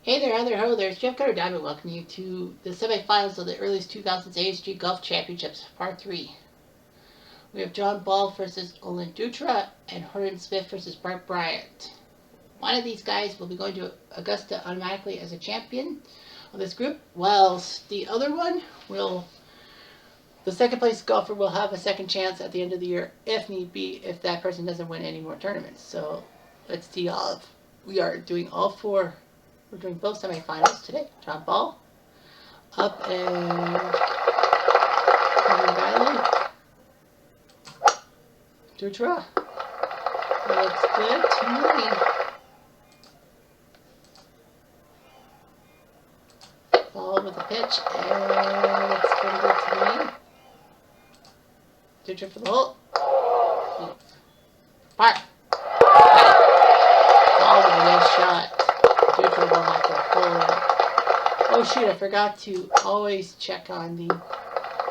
Hey there, hi there, hello there. It's Jeff Cutter Diamond welcoming you to the semifinals of the Earlies00s ASG Golf Championships, Part 3. We have John Ball versus Olin Dutra and Horton Smith versus Bart Bryant. One of these guys will be going to Augusta automatically as a champion of this group, whilst the other one the second place golfer will have a second chance at the end of the year, if need be, if that person doesn't win any more tournaments. So let's see all of, we are doing all four. We're doing both semifinals today. John Ball up and Valley. Dutra. Looks good to me. Ball with the pitch, and looks pretty good to me. Dutra for the hole. Par. Ball with a nice shot. Dutra will have to pull it. Oh shoot, I forgot to always check on the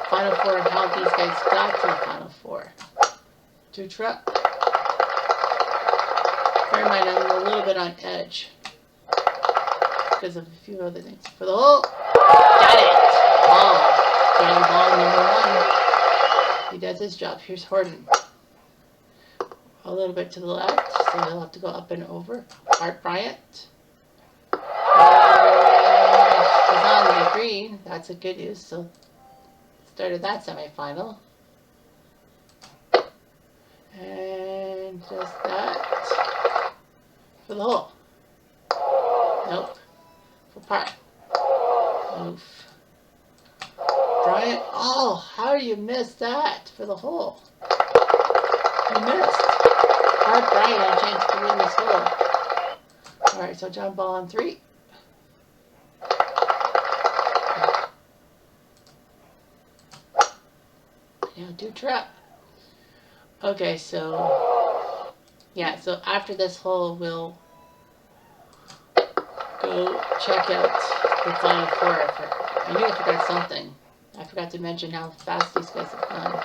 Final Four and how these guys got to the Final Four. Dutra. Bear in mind, I'm a little bit on edge because of a few other things. For the hole. Got it! Ball. John Ball number 1. He does his job. Here's Horton. A little bit to the left, so he'll have to go up and over. Bart Bryant. He's on the green. That's a good news. So started that semifinal. And just that. For the hole. Nope. For par. Oof. Bryant. Oh, how do you miss that for the hole? You missed. Bart Bryant had a chance to win this hole. Alright, so John Ball on 3. Now Dutra. Okay, so yeah, so after this hole we'll go check out the Final Four. I knew I forgot something. I forgot to mention how fast these guys have gone.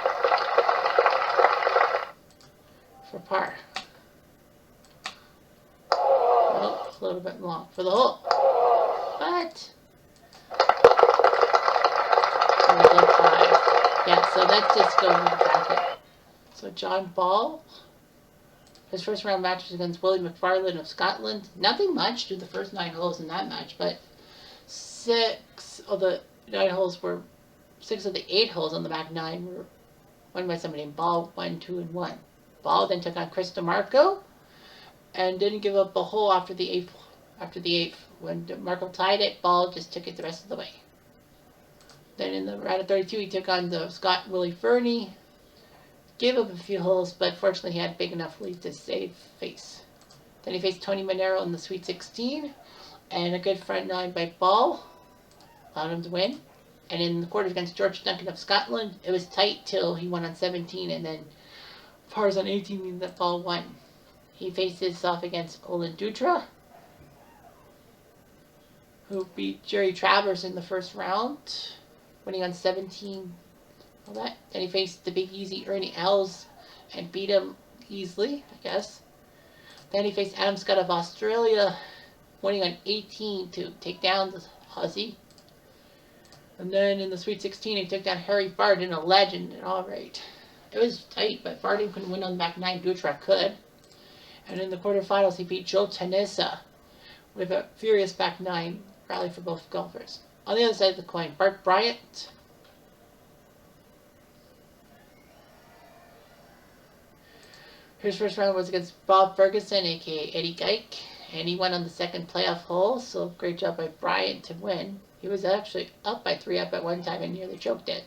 For par. Nope, it's a little bit long. For the hole. What? Yeah, so let's just go over the bracket. So John Ball, his first round match was against Willie McFarlane of Scotland. Nothing much to the first 9 holes in that match, but 6 of the 8 holes on the back 9 were won by somebody named Ball, 1, 2, and 1. Ball then took on Chris DeMarco and didn't give up a hole after the 8th. When DeMarco tied it, Ball just took it the rest of the way. Then in the round of 32, he took on the Scot Willie Fernie. Gave up a few holes, but fortunately he had a big enough lead to save face. Then he faced Tony Monero in the Sweet 16, and a good front 9 by Ball allowed him to win. And in the quarters against George Duncan of Scotland, it was tight till he won on 17, and then pars on 18 means that Ball won. He faces off against Olin Dutra, who beat Jerry Travers in the first round, winning on 17. All that. Then he faced the big easy Earlies00s and beat him easily, I guess. Then he faced Adam Scott of Australia, winning on 18 to take down the Aussie. And then in the Sweet 16, he took down Harry Vardon, a legend, and all right. It was tight, but Vardon couldn't win on the back 9. Dutra could. And in the quarterfinals, he beat Joe Tanissa with a furious back 9 rally for both golfers. On the other side of the coin, Bart Bryant. His first round was against Bob Ferguson, aka Eddie Geik, and he won on the second playoff hole, so great job by Bryant to win. He was actually up by 3 up at one time and nearly choked it.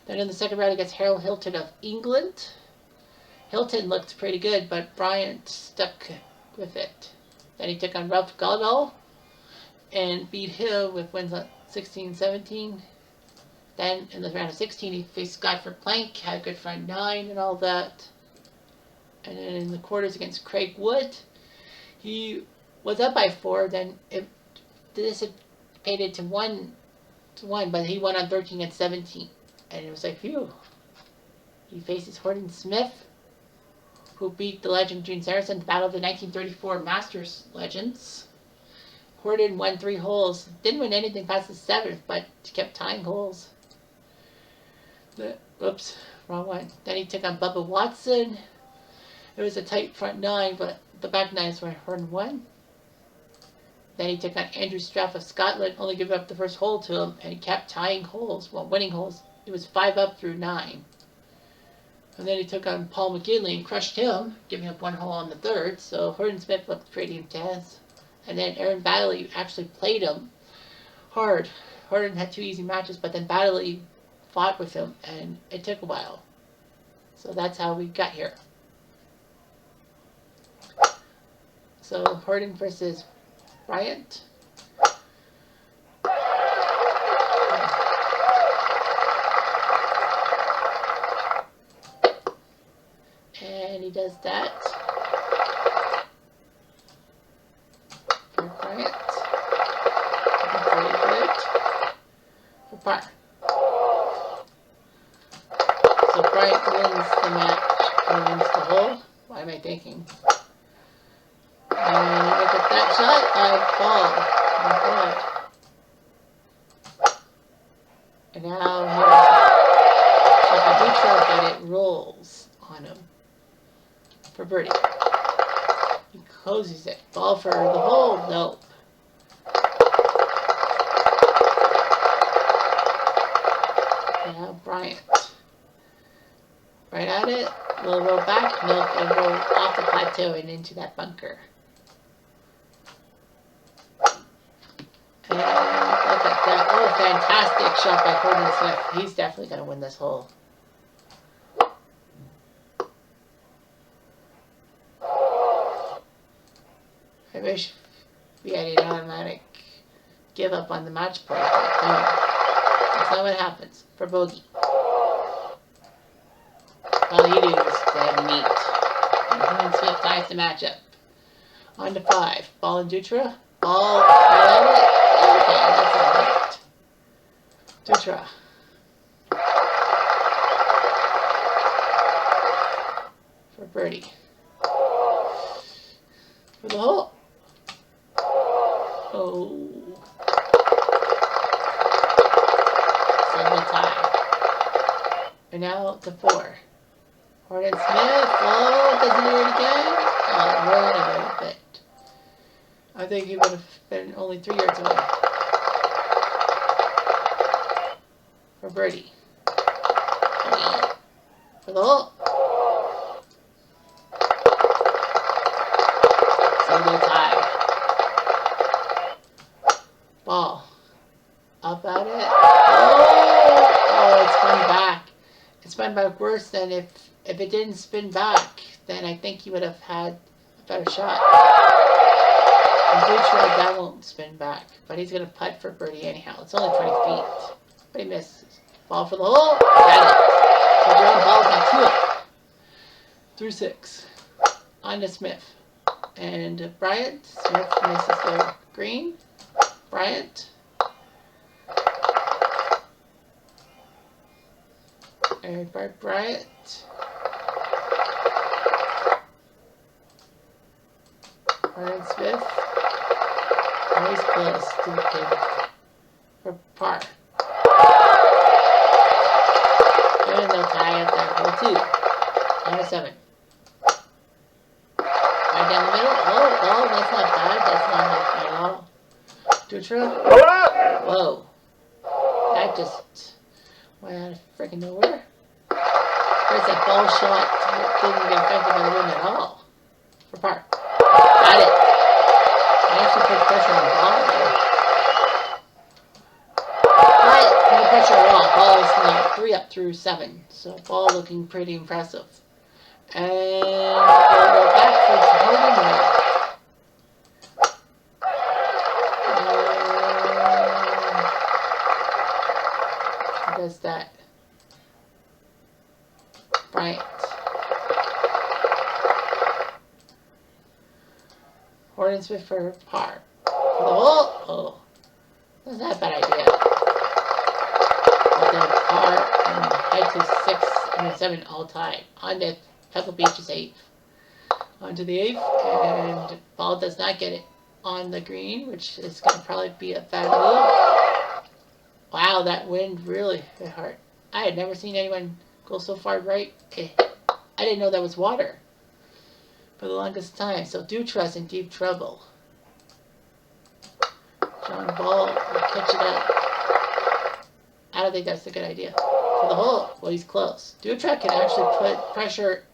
Then in the second round against Harold Hilton of England, Hilton looked pretty good, but Bryant stuck with it. Then he took on Ralph Goddard and beat him with wins on 16-17. Then in the round of 16, he faced Godfrey Plank, had a good front 9 and all that. And then in the quarters against Craig Wood, he was up by 4. Then it dissipated to 1, but he won on 13 and 17. And it was like, phew. He faces Horton Smith, who beat the legend Gene Saracen to battle the 1934 Masters legends. Horton won 3 holes. Didn't win anything past the 7th, but kept tying holes. Oops, wrong one. Then he took on Bubba Watson. It was a tight front 9, but the back 9s were Horton won. Then he took on Andrew Straff of Scotland, only giving up the first hole to him, and he kept tying holes, well, winning holes. It was 5 up through 9. And then he took on Paul McGinley and crushed him, giving up 1 hole on the 3rd, so Horton Smith looked pretty intense. And then Aaron Baddeley actually played him hard. Horton had 2 easy matches, but then Baddeley fought with him, and it took a while. So that's how we got here. So Horton versus Bryant. And he does that for Bryant. Very good. For par. So Bryant wins the match or wins the hole. What am I thinking? And look at that shot. Ball. Oh my God. And now here's a good shot, but it rolls on him for birdie. He closes it. Ball for the hole. Nope. Now Bryant. Right at it. We'll roll back. Nope. And roll off the plateau and into that bunker. And look at that. Oh, fantastic shot by Horton Smith. He's definitely going to win this hole. I wish we had an automatic give up on the match play, but no. That's not what happens for bogey. All you do is dead meat. And Horton Smith ties the matchup. On to 5. Ball and Dutra. Ball right at it. Okay, that's alright. Dutra. For birdie. For the hole. Oh. Single tie. And now to 4. Horton Smith. Oh, does he do it again? Oh, right a little bit. I think he would have been only 3 yards away. For birdie. Oh, yeah. For the hole. Single tie. Ball. Up at it. Oh, it spun back. It spun back worse than if it didn't spin back, then I think he would have had a better shot. And Dutra, that won't spin back, but he's going to putt for birdie anyhow. It's only 20 feet, but he misses. Ball for the hole. Got it. So John Ball's got 2 up. Through 6. On to Smith. And Bryant. Smith misses the green. Bryant. And Bryant. Horton Smith. Always close to the table. For par. And they'll tie up that hole 2. On to 7. Right down the middle. Oh, that's not bad. That's not bad at all. Dutra. Whoa. That just went out of freaking nowhere. There's that ball shot. Didn't get affected by the wind at all. For par. Got it. I actually put pressure on the ball there. But no pressure at all. Ball is now 3 up through 7. So ball looking pretty impressive. And we'll go back for Horton now. Who does that? Bryant. Horton Smith for par. For the hole. Oh, that's not a bad idea. But then par and head to 6 and 7 all tied. On to Pebble Beach is 8th. On to the 8th, and ball does not get it. on the green, which is going to probably be a bad move. Wow, that wind really hit hard. I had never seen anyone go so far right. I didn't know that was water for the longest time. So Dutra's in deep trouble. John Ball will catch it up. I don't think that's a good idea. For the hole, well, he's close. Dutra can actually put pressure.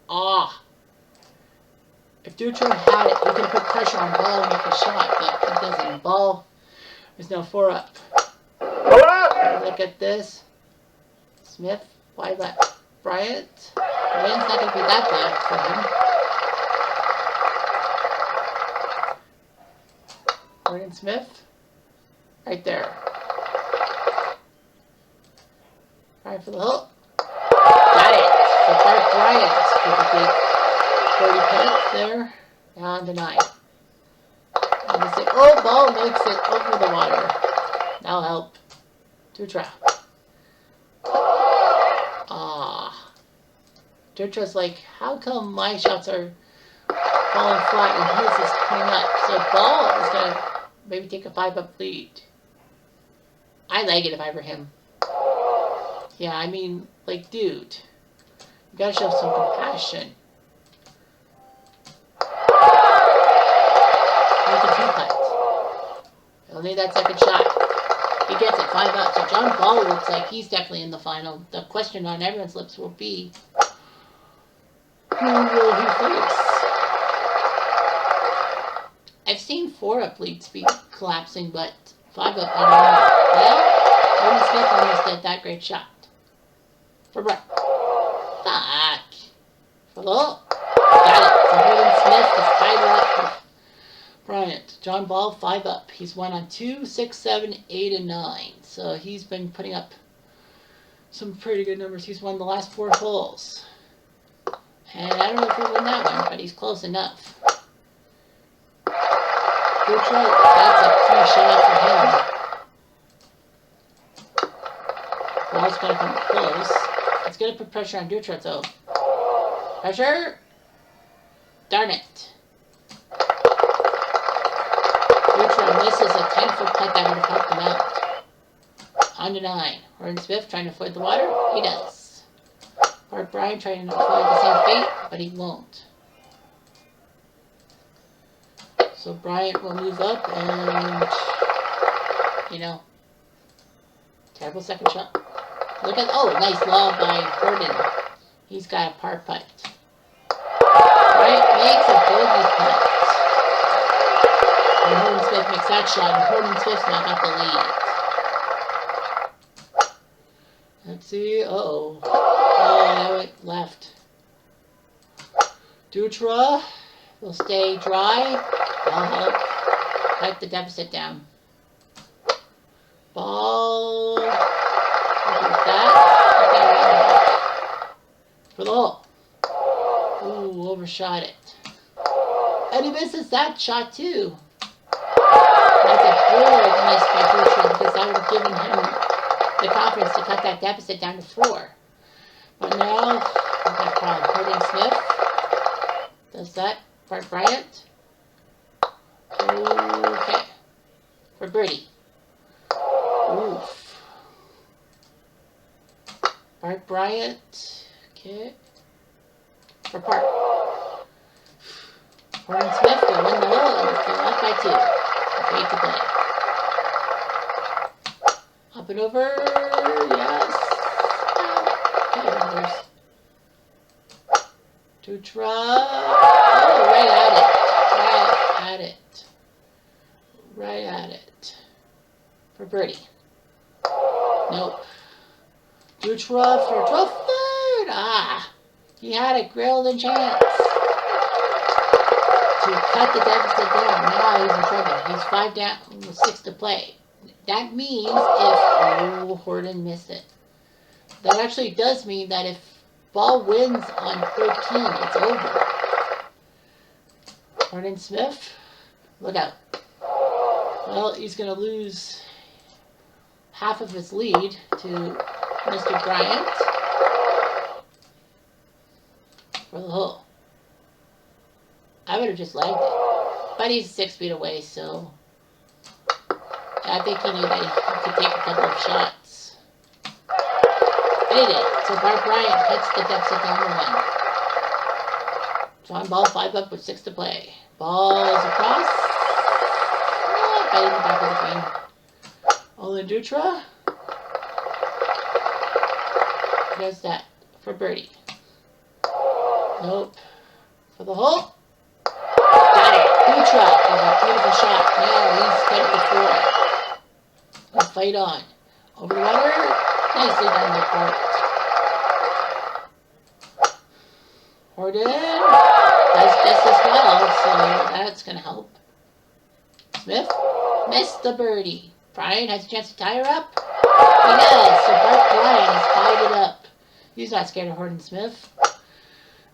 If Dutra had it, he can put pressure on Ball and make a shot, but he doesn't. Ball, there's no 4-up. Look at this. Smith, why that? Bryant. The wind's not going to be that bad for him. Gordon Smith. Right there. Bryant for the hole. Got it. So Bart Bryant with a big 30 putts there. Down to 9. And they say, oh, Ball makes it over the water. That'll help. Dutra. Dutra's like, how come my shots are falling flat and his is coming up? So Ball is going to maybe take a 5-up lead. I like it if I were him. Yeah, I mean, like, dude, you gotta show some compassion. Make a 2-putt. He'll need that second shot. He gets it, 5-up. So John Ball looks like he's definitely in the final. The question on everyone's lips will be, who will he face? I've seen 4-up leads be collapsing, but 5-up, you know. Well, Gordon Smith almost did that great shot. For Bryant. Fuck. For low. Got it. So Gordon Smith is tied up with Bryant. John Ball, 5-up. He's won on 2, 6, 7, 8, and 9. So he's been putting up some pretty good numbers. He's won the last 4 holes. And I don't know if he'll win that one, but he's close enough. Dutra, that's a 3-shot for him. Ball's going to come close. It's going to put pressure on Dutra, though. Pressure! Darn it. Dutra misses a 10-foot putt that would have helped him out. On to 9. Gordon Smith trying to avoid the water. He does. Bart Bryant trying to avoid the same fate, but he won't. So Bryant will move up and, you know, terrible second shot. Look at, oh, nice lob by Gordon. He's got a par putt. Bryant makes a bogey putt. And Gordon Smith makes that shot, and Gordon Smith's now got the lead. Let's see, uh-oh. Oh, that went left. Dutra will stay dry. I'll help. Cut the deficit down. Ball. Look at that. For the hole. Ooh, overshot it. And he misses that shot too. That's a big miss by Dutra because that would have given him the confidence to cut that deficit down to 4. But now, we've got a problem. Gordon Smith does that. Bart Bryant. Okay. For birdie. Oof. Bart Bryant. Okay. For par. Gordon Smith will win the hole and it's up by 2. Great to play. Up and over. Yes. Dutra. Oh, right at it. Right at it. Right at it. For birdie. Nope. Dutra for 12th. Ah. He had a golden chance to cut the deficit down. Now he's in trouble. He's 5 down with 6 to play. That means if Gordon missed it. That actually does mean that if Ball wins on 13, it's over. Gordon Smith, look out. Well, he's going to lose half of his lead to Mr. Bryant for the hole. I would have just lagged it. But he's 6 feet away, so I think he knew that he could take a couple of shots. And he did. So Bart Bryant cuts the deficit down to 1. John Ball 5 up with 6 to play. Ball is across. Right in the back of the green. Olin Dutra does that for birdie. Nope. For the hole. Got it. Dutra with a beautiful shot. Now he's got it to 4. Let's fight on. Over the water. Nicely done by Bart. Horton does just as well, so that's going to help. Smith missed the birdie. Brian has a chance to tie her up. He does. So Bart Brian has tied it up. He's not scared of Horton Smith.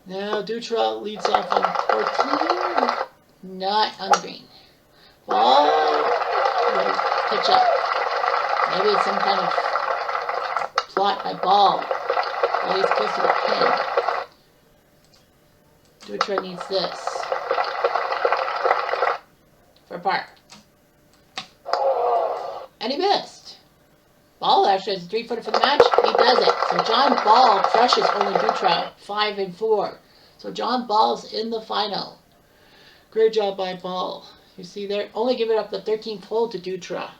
Now Dutra leads off on 14. Not on the green. Ball will pitch up. Maybe it's some kind of plot by Ball. Well, he's close to the pin. Dutra needs this for Bart. And he missed. Ball actually has a 3-footer for the match. He does it. So John Ball crushes Olin Dutra 5 and 4. So John Ball's in the final. Great job by Ball. You see there, only giving up the 13th hole to Dutra.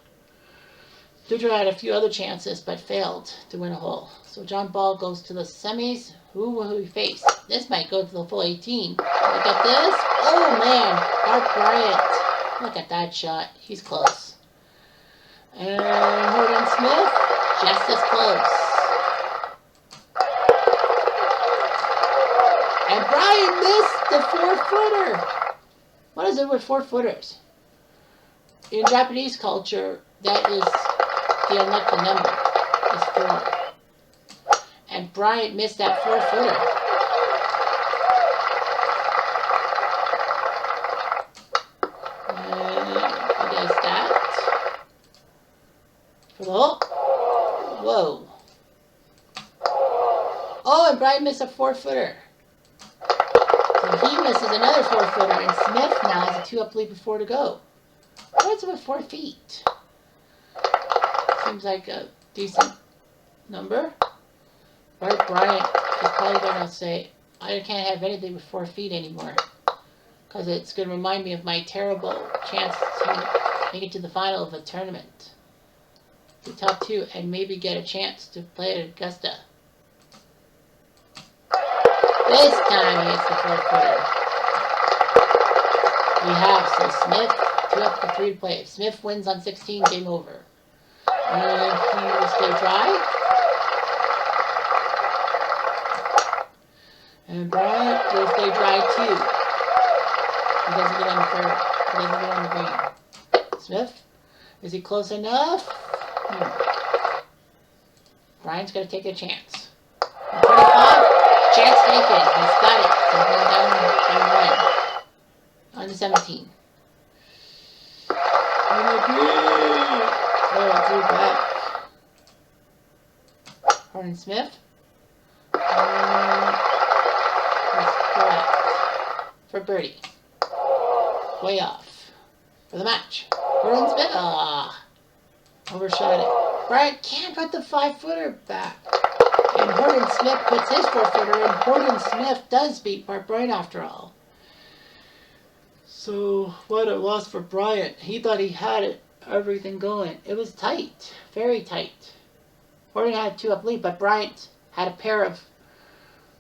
Dutra had a few other chances but failed to win a hole. So John Ball goes to the semis. Who will he face? This might go to the full 18. Look at this. Oh man, Bart Bryant. Look at that shot. He's close. And Horton Smith, just as close. And Bryant missed the 4-footer. What is it with 4-footers? In Japanese culture, that is the unlucky number, is 4. And Bryant missed that 4-footer. And he does that. For the hole. Whoa. Oh, and Bryant missed a 4-footer. So he misses another 4-footer, and Smith now has a 2-up lead with 4 to go. What's it with 4 feet? Seems like a decent number. Bart Bryant is probably going to say, I can't have anything with 4 feet anymore. Because it's going to remind me of my terrible chance to make it to the final of a tournament. The top 2 and maybe get a chance to play at Augusta. This time he hits the 4-footer. We have, so Smith, 2 up to 3 to play. If Smith wins on 16, game over. And he will stay dry. And Bryant will stay dry too. He doesn't get on the third. He doesn't get on the green. Smith, is he close enough? Bryant's got to take a chance. 25, chance taken. He's got it. So he's going down by 1. On to 17. On the green. Oh, drew back. Horton Smith. For birdie. Way off. For the match. Horton Smith. Overshot it. Bryant can't put the 5-footer back. And Horton Smith puts his 4-footer in. Horton Smith does beat Bart Bryant after all. So, what a loss for Bryant. He thought he had it, everything going. It was tight. Very tight. Horton had a 2-up lead, but Bryant had a pair of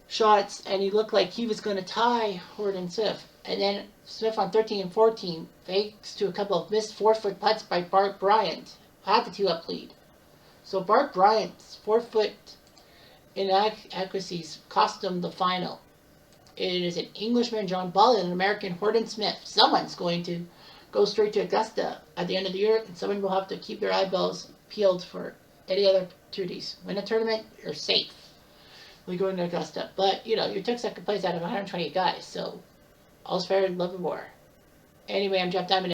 shots, and he looked like he was going to tie Horton Smith. And then Smith on 13 and 14, thanks to a couple of missed 4-foot putts by Bart Bryant, had the 2-up lead. So Bart Bryant's 4-foot inaccuracies cost him the final. It is an Englishman, John Ball, and an American, Horton Smith. Someone's going to go straight to Augusta at the end of the year, and someone will have to keep their eyeballs peeled for any other opportunities. Win a tournament, you're safe. We're going to Augusta. But, you took second place out of 128 guys, so all's fair in love and war. Anyway, I'm Jeff Diamond.